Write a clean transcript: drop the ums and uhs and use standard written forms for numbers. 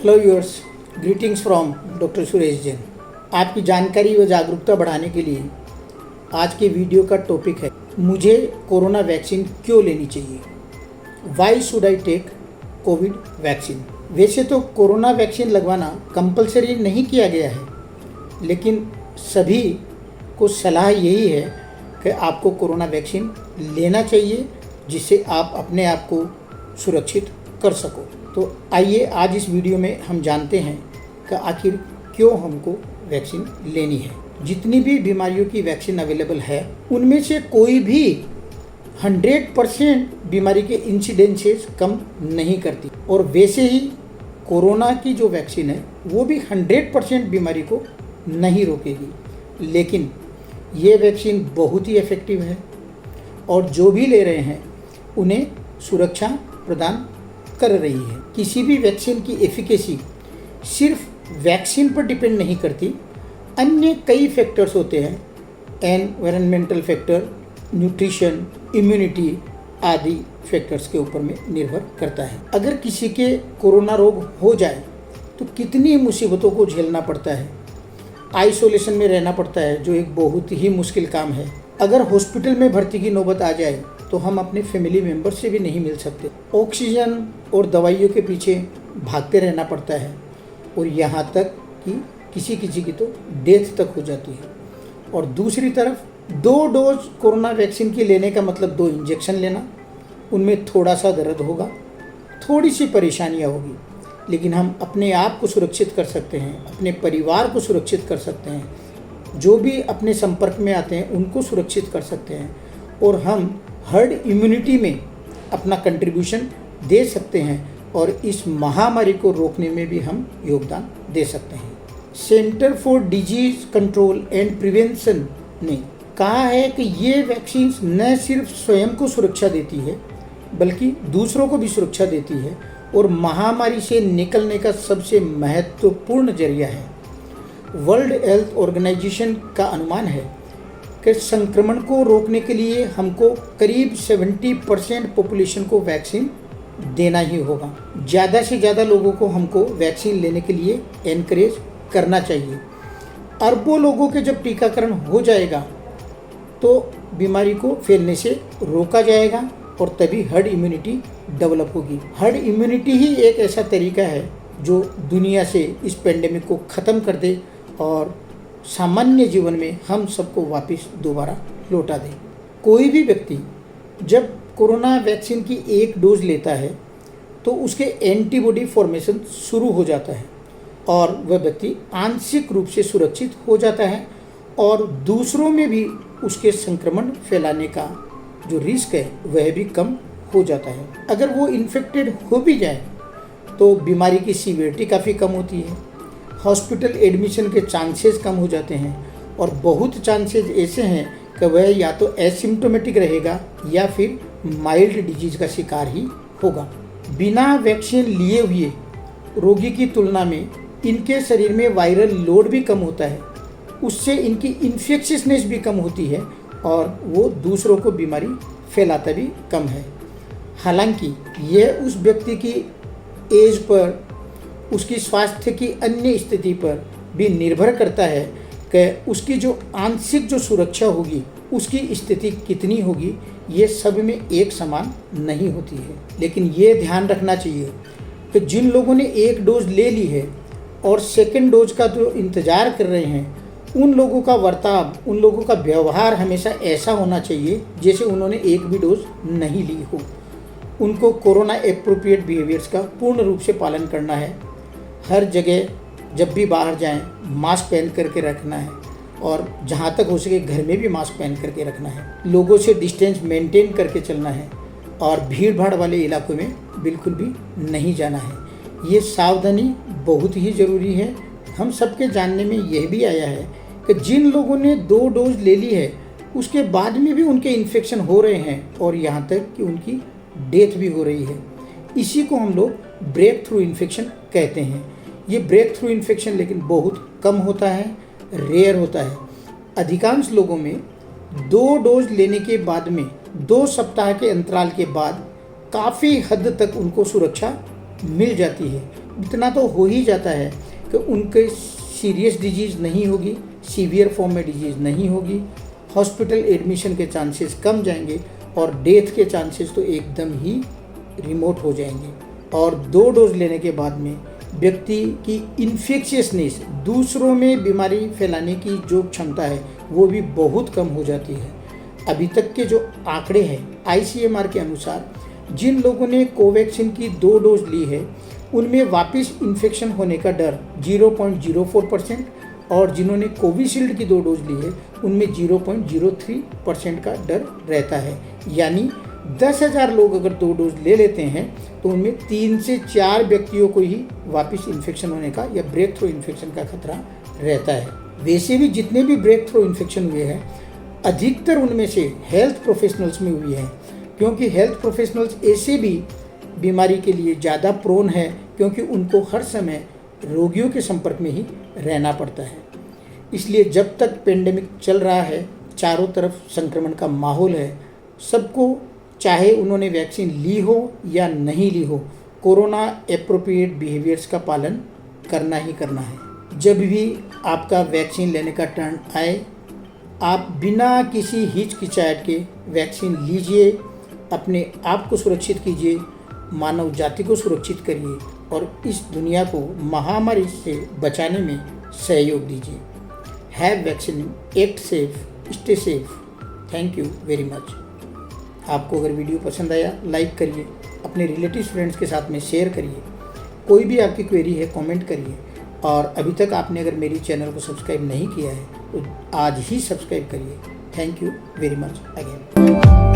Hello viewers, greetings from doctor Suresh Jain. आपकी जानकारी व जागरूकता बढ़ाने के लिए आज के वीडियो का टॉपिक है, मुझे कोरोना वैक्सीन क्यों लेनी चाहिए। Why should I take Covid vaccine. वैसे तो कोरोना वैक्सीन लगवाना कंपलसरी नहीं किया गया है, लेकिन सभी को सलाह यही है कि आपको कोरोना वैक्सीन लेना चाहिए, जिससे आप अपने आप को सुरक्षित कर सको। तो आइए आज इस वीडियो में हम जानते हैं कि आखिर क्यों हमको वैक्सीन लेनी है। जितनी भी बीमारियों की वैक्सीन अवेलेबल है, उनमें से कोई भी 100% बीमारी के इंसिडेंसेस कम नहीं करती, और वैसे ही कोरोना की जो वैक्सीन है वो भी 100% बीमारी को नहीं रोकेगी। लेकिन ये वैक्सीन बहुत ही इफ़ेक्टिव है और जो भी ले रहे हैं उन्हें सुरक्षा प्रदान कर रही है। किसी भी वैक्सीन की एफिकेसी सिर्फ वैक्सीन पर डिपेंड नहीं करती, अन्य कई फैक्टर्स होते हैं, एनवायरमेंटल फैक्टर, न्यूट्रिशन, इम्यूनिटी आदि फैक्टर्स के ऊपर में निर्भर करता है। अगर किसी के कोरोना रोग हो जाए तो कितनी मुसीबतों को झेलना पड़ता है, आइसोलेशन में रहना पड़ता है, जो एक बहुत ही मुश्किल काम है। अगर हॉस्पिटल में भर्ती की नौबत आ जाए तो हम अपने फैमिली मेम्बर से भी नहीं मिल सकते। ऑक्सीजन और दवाइयों के पीछे भागते रहना पड़ता है, और यहाँ तक कि किसी किसी की तो डेथ तक हो जाती है। और दूसरी तरफ 2 डोज कोरोना वैक्सीन की लेने का मतलब 2 इंजेक्शन लेना, उनमें थोड़ा सा दर्द होगा, थोड़ी सी परेशानियाँ होगी, लेकिन हम अपने आप को सुरक्षित कर सकते हैं, अपने परिवार को सुरक्षित कर सकते हैं, जो भी अपने संपर्क में आते हैं उनको सुरक्षित कर सकते हैं, और हम हर्ड इम्यूनिटी में अपना कंट्रीब्यूशन दे सकते हैं, और इस महामारी को रोकने में भी हम योगदान दे सकते हैं। Centre for disease control and prevention ने कहा है कि ये वैक्सीन न सिर्फ स्वयं को सुरक्षा देती है, बल्कि दूसरों को भी सुरक्षा देती है, और महामारी से निकलने का सबसे महत्वपूर्ण जरिया है। वर्ल्ड हेल्थ ऑर्गेनाइजेशन का अनुमान है कि संक्रमण को रोकने के लिए हमको करीब 70% पॉपुलेशन को वैक्सीन देना ही होगा। ज़्यादा से ज़्यादा लोगों को हमको वैक्सीन लेने के लिए एनकरेज करना चाहिए। अरबों लोगों के जब टीकाकरण हो जाएगा तो बीमारी को फैलने से रोका जाएगा, और तभी हर्ड इम्यूनिटी डेवलप होगी। हर्ड इम्यूनिटी ही एक ऐसा तरीका है जो दुनिया से इस पेंडेमिक को ख़त्म कर दे और सामान्य जीवन में हम सबको वापस दोबारा लौटा दे। कोई भी व्यक्ति जब कोरोना वैक्सीन की 1 डोज लेता है तो उसके एंटीबॉडी फॉर्मेशन शुरू हो जाता है, और वह व्यक्ति आंशिक रूप से सुरक्षित हो जाता है, और दूसरों में भी उसके संक्रमण फैलाने का जो रिस्क है वह भी कम हो जाता है। अगर वो इन्फेक्टेड हो भी जाए तो बीमारी की सीवियरिटी काफ़ी कम होती है, हॉस्पिटल एडमिशन के चांसेस कम हो जाते हैं, और बहुत चांसेस ऐसे हैं कि वह या तो एसिम्प्टोमेटिक रहेगा या फिर माइल्ड डिजीज का शिकार ही होगा। बिना वैक्सीन लिए हुए रोगी की तुलना में इनके शरीर में वायरल लोड भी कम होता है, उससे इनकी इन्फेक्शियसनेस भी कम होती है, और वो दूसरों को बीमारी फैलाता भी कम है। हालांकि यह उस व्यक्ति की एज पर, उसकी स्वास्थ्य की अन्य स्थिति पर भी निर्भर करता है कि उसकी जो आंशिक जो सुरक्षा होगी उसकी स्थिति कितनी होगी। ये सब में एक समान नहीं होती है, लेकिन ये ध्यान रखना चाहिए कि जिन लोगों ने 1 डोज ले ली है और 2nd डोज का जो इंतज़ार कर रहे हैं, उन लोगों का बर्ताव, उन लोगों का व्यवहार हमेशा ऐसा होना चाहिए जैसे उन्होंने 1 भी डोज नहीं ली हो। उनको कोरोना एप्रोप्रिएट बिहेवियर्स का पूर्ण रूप से पालन करना है। हर जगह जब भी बाहर जाएं मास्क पहन करके रखना है, और जहां तक हो सके घर में भी मास्क पहन करके रखना है। लोगों से डिस्टेंस मेंटेन करके चलना है, और भीड़ भाड़ वाले इलाकों में बिल्कुल भी नहीं जाना है। ये सावधानी बहुत ही ज़रूरी है। हम सबके जानने में यह भी आया है कि जिन लोगों ने 2 डोज ले ली है उसके बाद में भी उनके इन्फेक्शन हो रहे हैं, और यहाँ तक कि उनकी डेथ भी हो रही है। इसी को हम लोग ब्रेक थ्रू इन्फेक्शन कहते हैं। ये ब्रेक थ्रू इन्फेक्शन लेकिन बहुत कम होता है, रेयर होता है। अधिकांश लोगों में 2 डोज लेने के बाद में 2 सप्ताह के अंतराल के बाद काफ़ी हद तक उनको सुरक्षा मिल जाती है। इतना तो हो ही जाता है कि उनके सीरियस डिजीज़ नहीं होगी, सीवियर फॉर्म में डिजीज़ नहीं होगी, हॉस्पिटल एडमिशन के चांसेस कम जाएंगे और डेथ के चांसेस तो एकदम ही रिमोट हो जाएंगे। और 2 डोज लेने के बाद में व्यक्ति की इन्फेक्शियसनेस, दूसरों में बीमारी फैलाने की जो क्षमता है वो भी बहुत कम हो जाती है। अभी तक के जो आंकड़े हैं ICMR के अनुसार, जिन लोगों ने कोवैक्सीन की 2 डोज ली है उनमें वापस इन्फेक्शन होने का डर 0.04% और जिन्होंने कोविशील्ड की 2 डोज ली है उनमें 0.03% का डर रहता है। यानी 10,000 लोग अगर 2 डोज ले लेते हैं तो उनमें 3 से 4 व्यक्तियों को ही वापस इन्फेक्शन होने का या ब्रेक थ्रू इन्फेक्शन का खतरा रहता है। वैसे भी जितने भी ब्रेक थ्रू इन्फेक्शन हुए हैं अधिकतर उनमें से हेल्थ प्रोफेशनल्स में हुई हैं, क्योंकि हेल्थ प्रोफेशनल्स ऐसे भी बीमारी के लिए ज़्यादा प्रोन है क्योंकि उनको हर समय रोगियों के संपर्क में ही रहना पड़ता है। इसलिए जब तक पेंडेमिक चल रहा है, चारों तरफ संक्रमण का माहौल है, सबको चाहे उन्होंने वैक्सीन ली हो या नहीं ली हो, कोरोना एप्रोप्रिएट बिहेवियर्स का पालन करना ही करना है। जब भी आपका वैक्सीन लेने का टर्न आए, आप बिना किसी हिचकिचाहट के वैक्सीन लीजिए, अपने आप को सुरक्षित कीजिए, मानव जाति को सुरक्षित करिए और इस दुनिया को महामारी से बचाने में सहयोग दीजिए। Have vaccine, act safe, stay safe. Thank you very much. आपको अगर वीडियो पसंद आया लाइक करिए, अपने रिलेटिव्स फ्रेंड्स के साथ में शेयर करिए। कोई भी आपकी क्वेरी है कमेंट करिए और अभी तक आपने अगर मेरी चैनल को सब्सक्राइब नहीं किया है तो आज ही सब्सक्राइब करिए। Thank you very much again.